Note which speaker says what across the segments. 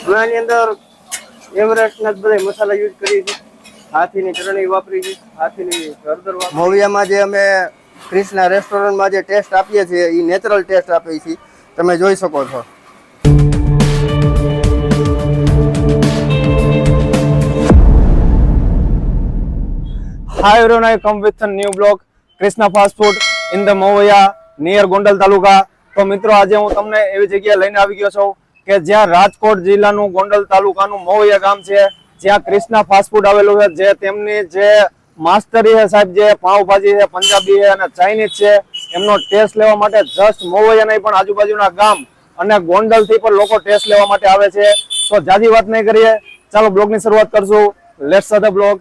Speaker 1: અમે આની અંદર એવરેસ્ટના બધા મસાલા યુઝ કરીએ છીએ, હાથીની ચટણી વાપરી છે, હાથીની હળદર વાપરી. મોવિયામાં જે અમે ક્રિષ્ના રેસ્ટોરન્ટમાં જે ટેસ્ટ આપીએ છીએ એ નેચરલ ટેસ્ટ આપીએ છીએ, તમે જોઈ શકો છો.
Speaker 2: Hi everyone, I come with a new blog, Krishna Fast Food in the Moviya near Gondal તાલુકા. તો મિત્રો આજે હું તમને એવી જગ્યાએ લઈને આવી ગયો છું કે જ્યાં રાજકોટ જિલ્લાનું ગોંડલ તાલુકાનું મોવિયા ગામ છે, જ્યાં ક્રિષ્ના ફાસ્ટ ફૂડ આવેલું છે. જે તેમની જે માસ્ટરી છે સાહેબ, જે પાવભાજી છે, પંજાબી છે અને ચાઇનીઝ છે, એમનો ટેસ્ટ લેવા માટે જસ્ટ મોવિયા નહીં પણ આજુબાજુના ગામ અને ગોંડલ થી પણ લોકો ટેસ્ટ લેવા માટે આવે છે. તો જાજી વાત નહીં કરીએ, ચાલો બ્લોગની શરૂઆત કરશું. Let's start the blog.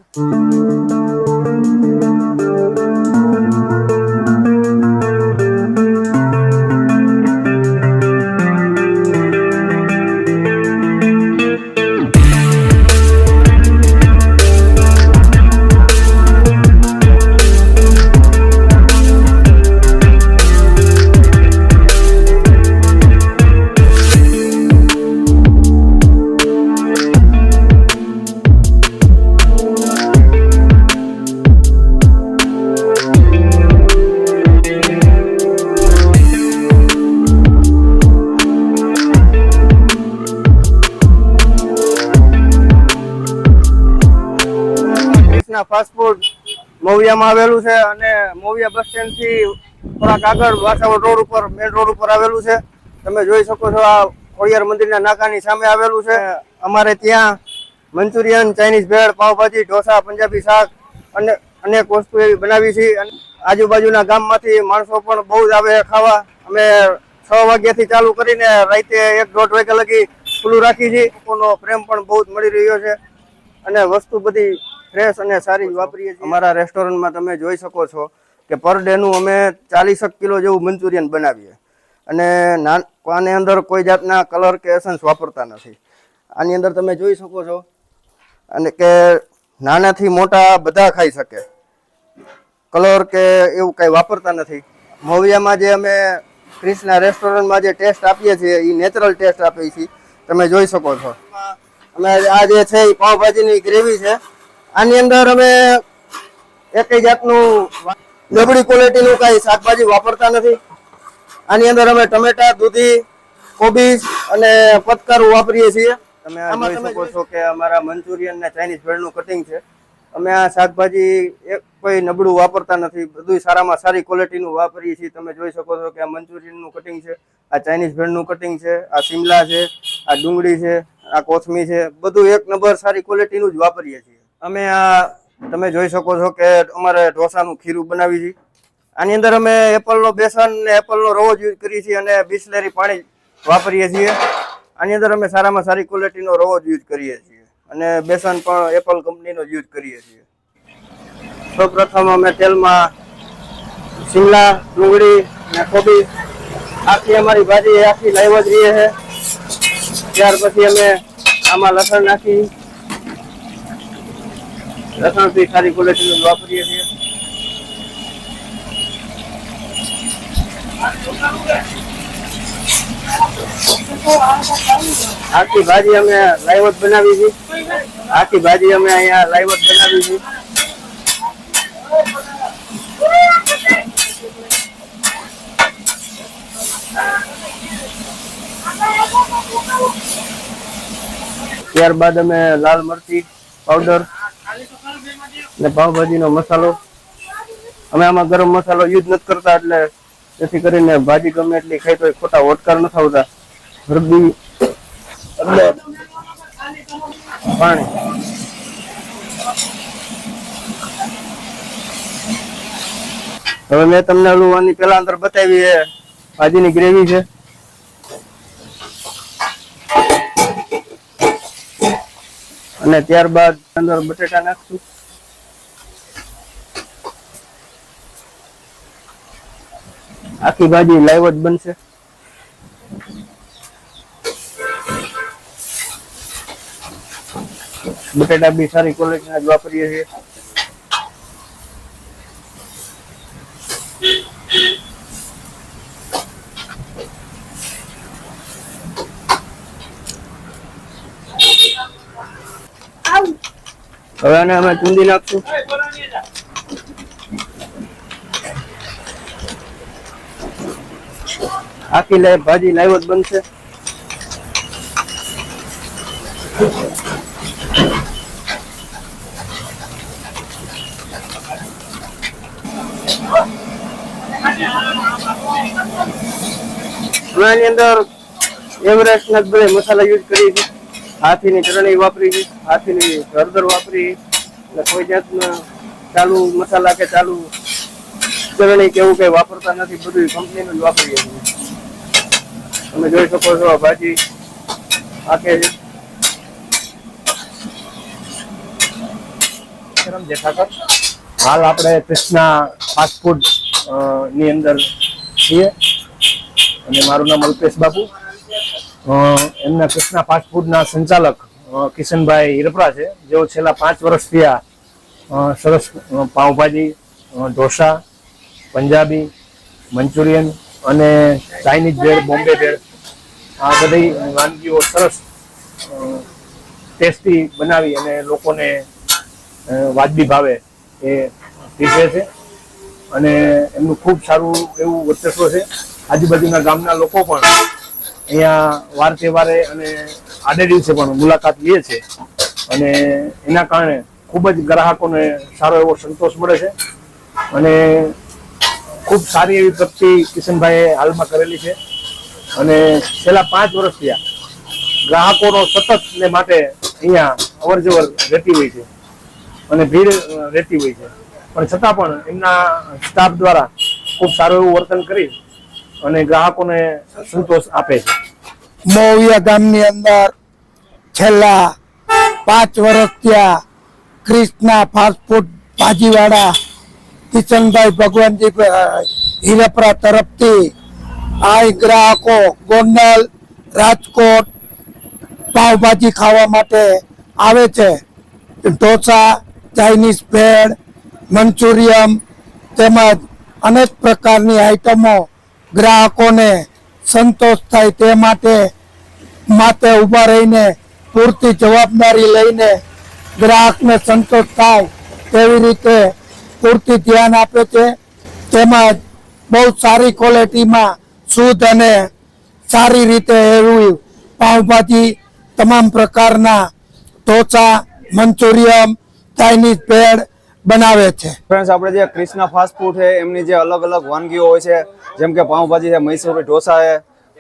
Speaker 1: Fast food મોવિયામાં આવેલું છે અને મોવિયા બસ સ્ટેન્ડ થી થોડાક આગળ વાસાવડ રોડ ઉપર, મેન રોડ ઉપર આવેલું છે. તમે જોઈ શકો છો, આ ખોડિયાર મંદિરના નાકાની સામે આવેલું છે. અમારે ત્યાં મંચુરિયન, ચાઇનીઝ ભેળ, પાવભાજી, ઢોસા, પંજાબી શાક અને અનેક વસ્તુ એવી બનાવી છે. અને આજુબાજુના ગામમાંથી માણસો પણ બહુ જ આવે ખાવા. અમે 6 વાગ્યાથી ચાલુ કરીને રાતે 1-1.5 વાગ્યા લગી ખુલ્લું રાખી છે. લોકોનો પ્રેમ પણ બહુ જ મળી રહ્યો છે અને વસ્તુ બધી ફ્રેશ અને સારી વાપરીએ છીએ. અમારા રેસ્ટોરન્ટમાં તમે જોઈ શકો છો કે પર ડે નું અમે 40 કિલો જેવું મંચુરિયન બનાવીએ અને આની અંદર કોઈ જાતના કલર કે એસન્સ વાપરતા નથી. આની અંદર તમે જોઈ શકો છો અને કે નાનાથી મોટા બધા ખાઈ શકે, કલર કે એવું કઈ વાપરતા નથી. મોવિયામાં જે અમે ક્રિષ્ના રેસ્ટોરન્ટમાં જે ટેસ્ટ આપીએ છીએ એ નેચરલ ટેસ્ટ આપીએ છીએ, તમે જોઈ શકો છો. અમે આ જે છે એ પાવભાજીની ગ્રેવી છે. આની અંદર અમે એક જાતનું નબળી ક્વોલિટીનું કઈ શાકભાજી વાપરતા નથી. આની અંદર અમે ટમેટા, દૂધી, કોબીજ અને પતકારું વાપરીએ છીએ. તમે જોઈ શકો છો કે અમારા મંચુરિયન ને ચાઇનીઝ ભેળનું કટિંગ છે. અમે આ શાકભાજી કોઈ નબળું વાપરતા નથી, બધું સારામાં સારી ક્વોલિટીનું વાપરીએ છીએ. તમે જોઈ શકો છો કે આ મંચુરિયનનું કટિંગ છે, આ ચાઇનીઝ ભેળનું કટિંગ છે, આ શિમલા છે, આ ડુંગળી છે, આ કોથમી છે, બધું એક નંબર સારી ક્વોલિટીનું જ વાપરીએ છીએ. અમે આ તમે જોઈ શકો છો કે અમારે ઢોસાનું ખીરું બનાવી છે. આની અંદર અમે એપલનો બેસન ને એપલનો રવો યુઝ કરીએ છીએ અને બિસ્લેરી પાણી વાપરીએ છીએ. આની અંદર અમે સારામાં સારી ક્વોલિટીનો રવો યુઝ કરીએ છીએ અને બેસન પણ એપલ કંપનીનો યુઝ કરીએ છીએ. સૌપ્રથમ અમે તેલમાં શિમલા, ડુંગળી ને કોબી, આખી અમારી ભાજી આખી લાઈવ જ રહે છે. ત્યાર પછી અમે આમાં લસણ નાખી, લસણથી સારી ક્વોલિટીનું વાપરીએ છીએ. આખી ભાજી અમે લાઈવ જ બનાવી છે. આખી ભાજી અમે અહીંયા લાઈવ જ બનાવી છે. ત્યારબાદ અમે લાલ મરચી પાવડર ને પાવભાજીનો મસાલો, અમે આમાં ગરમ મસાલો યુઝ નથી કરતા, એટલે જેથી કરીને ભાજી ગમે એટલી ખાઈ તો ખોટા ઓટકાર ન થતા. હળદી, પાણી. હવે મેં તમને આની પેલા અંદર બતાવી છે ભાજીની ગ્રેવી છે. અને ત્યારબાદ અંદર બટેટા નાખશું. આખી ભાજી લાઈવ જ બનશે. બટેટા બી સારી ક્વોલિટીના જ વાપરીએ છીએ. હવે આને અમે ચૂંદી નાખશું. આખી ભાજી લાઈવ જ બનશે. આની અંદર એવરેસ્ટ ના બધા મસાલા યુઝ કરી છે. હાથીની ચટણી વાપરી છે, હાથીની હળદર વાપરી, એટલે કોઈ જાતના ચાલુ મસાલા કે ચાલુ ચટણી કે એવું કઈ વાપરતા નથી. બધું કંપનીનું જ વાપરીએ છીએ. તમે જોઈ શકો છો આ ભાજી આખે
Speaker 2: હાલ આપણે કૃષ્ણા ફાસ્ટ ફૂડ ની અંદર છીએ અને મારું નામ અલ્પેશ બાપુ. એમના કૃષ્ણા ફાસ્ટ ફૂડના સંચાલક કિશનભાઈ હિરપરા છે, જેઓ છેલ્લા 5 વર્ષથી આ સરસ પાઉંભાજી, ઢોસા, પંજાબી, મંચુરિયન અને ચાઇનીઝ ભેળ, બોમ્બે ભેળ આ બધી વાનગીઓ સરસ ટેસ્ટી બનાવી અને લોકોને વાજબી ભાવે એ પીરસે છે અને એમનું ખૂબ સારું એવું વર્ચસ્વ છે. આજુબાજુના ગામના લોકો પણ અહીંયા વાર તહેવારે અને આડે દિવસે પણ મુલાકાત લે છે અને એના કારણે ખૂબ જ ગ્રાહકોને સારો એવો સંતોષ મળે છે અને ખૂબ સારી એવી પ્રગતિ કિશનભાઈએ હાલમાં કરેલી છે અને છેલ્લા 5 વર્ષથી ગ્રાહકોનો સતત ને માટે અહીંયા અવર જવર રહેતી હોય છે અને ભીડ રહેતી હોય છે, પણ છતાં પણ એમના સ્ટાફ દ્વારા ખૂબ સારું એવું વર્તન કરી અને ગ્રાહકોને સંતોષ આપે છે.
Speaker 3: મોવિયા ગામની અંદર છેલ્લા 5 વર્ષથી કૃષ્ણા ફાસ્ટ ફૂડ ભાજીવાળા કિશનભાઈ ભગવાનજી હિરપરા તરફથી આ ગ્રાહકો ગોંડલ, રાજકોટ પાવભાજી ખાવા માટે આવે છે. ઢોસા, ચાઇનીઝ ભેળ, મંચુરિયમ તેમજ અનેક પ્રકારની આઈટમો ગ્રાહકોને સંતોષ થાય તે માટે ઊભા રહીને પૂરતી જવાબદારી લઈને ગ્રાહકને સંતોષ થાય તેવી રીતે પૂરતી ધ્યાન આપે છે. તેમજ બહુ સારી ક્વોલિટીમાં શુદ્ધ અને સારી રીતે એવી પાઉંભાજી, તમામ પ્રકારના ઢોસા, મંચુરિયમ, ચાઇનીઝ ભેળ બનાવે છે.
Speaker 2: ફ્રેન્ડ્સ, આપણે જે કૃષ્ણા ફાસ્ટ ફૂડ છે એમની જે અલગ અલગ વાનગીઓ હોય છે, જેમ કે પાઉંભાજી છે, મૈસૂરી ઢોસા છે,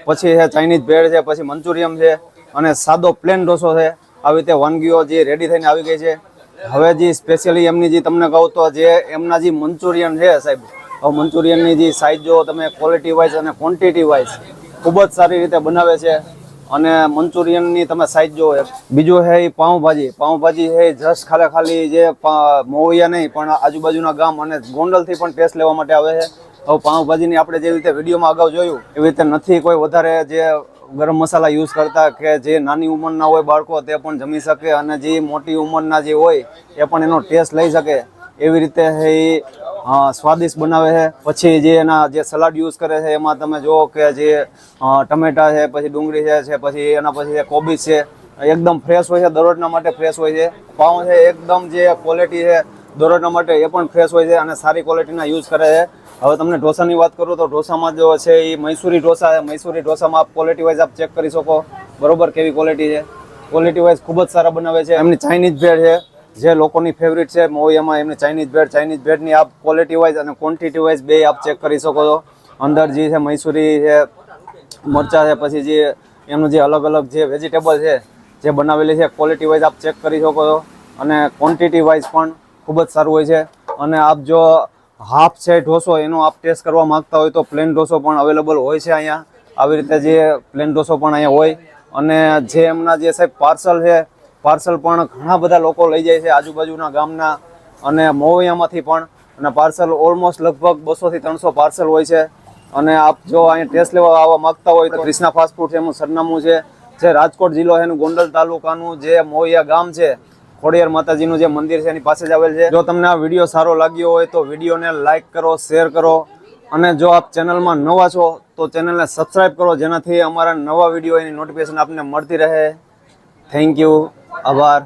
Speaker 2: પછી છે ચાઇનીઝ ભેળ છે, પછી મંચુરિયમ છે અને સાદો પ્લેન ઢોસો છે. આવી રીતે વાનગીઓ જે રેડી થઈને આવી ગઈ છે. હવે જે સ્પેશિયલી એમની જે તમને કહું તો જે એમના જે મંચુરિયન છે સાહેબ, હવે મંચુરિયનની જે સાઇઝ જો તમે ક્વોલિટી વાઇઝ અને ક્વોન્ટિટી વાઇઝ ખૂબ જ સારી રીતે બનાવે છે અને મંચુરિયનની તમે સાઇઝ જો. બીજું છે એ પાઉંભાજી છે જસ્ટ ખાલી જે મોવિયા નહીં પણ આજુબાજુના ગામ અને ગોંડલથી પણ ટેસ્ટ લેવા માટે આવે છે. હવે પાઉંભાજીની આપણે જેવી રીતે વિડીયોમાં અગાઉ જોયું એવી રીતે નથી કોઈ વધારે જે ગરમ મસાલા યુઝ કરતા કે જે નાની ઉંમરના હોય બાળકો તે પણ જમી શકે અને જે મોટી ઉંમરના જે હોય એ પણ એનો ટેસ્ટ લઈ શકે એવી રીતે એ સ્વાદિષ્ટ બનાવે છે. પછી જે એના જે સલાડ યુઝ કરે છે એમાં તમે જુઓ કે જે ટમેટા છે, પછી ડુંગળી છે, પછી એના પછી કોબીજ છે, એકદમ ફ્રેશ હોય છે, દરરોજના માટે ફ્રેશ હોય છે. પાઉં છે એકદમ જે ક્વોલિટી છે દરરોજના માટે એ પણ ફ્રેશ હોય છે અને સારી ક્વોલિટીના યુઝ કરે છે. હવે તમને ઢોસાની વાત કરું તો ઢોસામાં જો છે એ મૈસૂરી ઢોસા છે. મૈસૂરી ઢોસામાં આપ ક્વોલિટી વાઇઝ આપ ચેક કરી શકો બરોબર કેવી ક્વોલિટી છે. ક્વોલિટી વાઇઝ ખૂબ જ સારા બનાવે છે. એમની ચાઇનીઝ ભેળ છે જે લોકોની ફેવરિટ છે મોવિયામાં. એમની ચાઇનીઝ ભેળની આપ ક્વોલિટી વાઇઝ અને ક્વોન્ટિટી વાઇઝ બે આપ ચેક કરી શકો છો. અંદર જે છે મૈસૂરી છે, મરચાં છે, પછી જે એમનું જે અલગ અલગ જે વેજીટેબલ છે જે બનાવેલી છે ક્વોલિટી વાઇઝ આપ ચેક કરી શકો છો અને ક્વોન્ટિટી વાઇઝ પણ ખૂબ જ સારું હોય છે. અને આપ જો હાફ છે ઢોસો એનો આપ ટેસ્ટ કરવા માંગતા હોય તો પ્લેન ઢોસો પણ અવેલેબલ હોય છે અહીંયા. આવી રીતે જે પ્લેન ઢોસો પણ અહીંયા હોય અને જે એમના જે સાહેબ પાર્સલ પણ ઘણા બધા લોકો લઈ જાય છે આજુબાજુના ગામના અને મોવિયામાંથી પણ. અને પાર્સલ ઓલમોસ્ટ લગભગ 200 થી 300 પાર્સલ હોય છે. અને આપ જો અહીંયા ટેસ્ટ લેવા આવવા માંગતા હોય તો કૃષ્ણા ફાસ્ટ ફૂડ છે એનું સરનામું છે જે રાજકોટ જિલ્લો છે એનું ગોંડલ તાલુકાનું જે મોવિયા ગામ છે, ખોડિયાર માતાજીનું જે મંદિર છે એની પાસે જ આવેલ છે. જો તમને આ વિડીયો સારો લાગ્યો હોય તો વિડીયોને લાઇક કરો, શેર કરો અને જો આપ ચેનલમાં નવા છો તો ચેનલને સબસ્ક્રાઇબ કરો જેનાથી અમારા નવા વિડીયો એની નોટિફિકેશન આપને મળતી રહે. થેન્ક યુ, આભાર.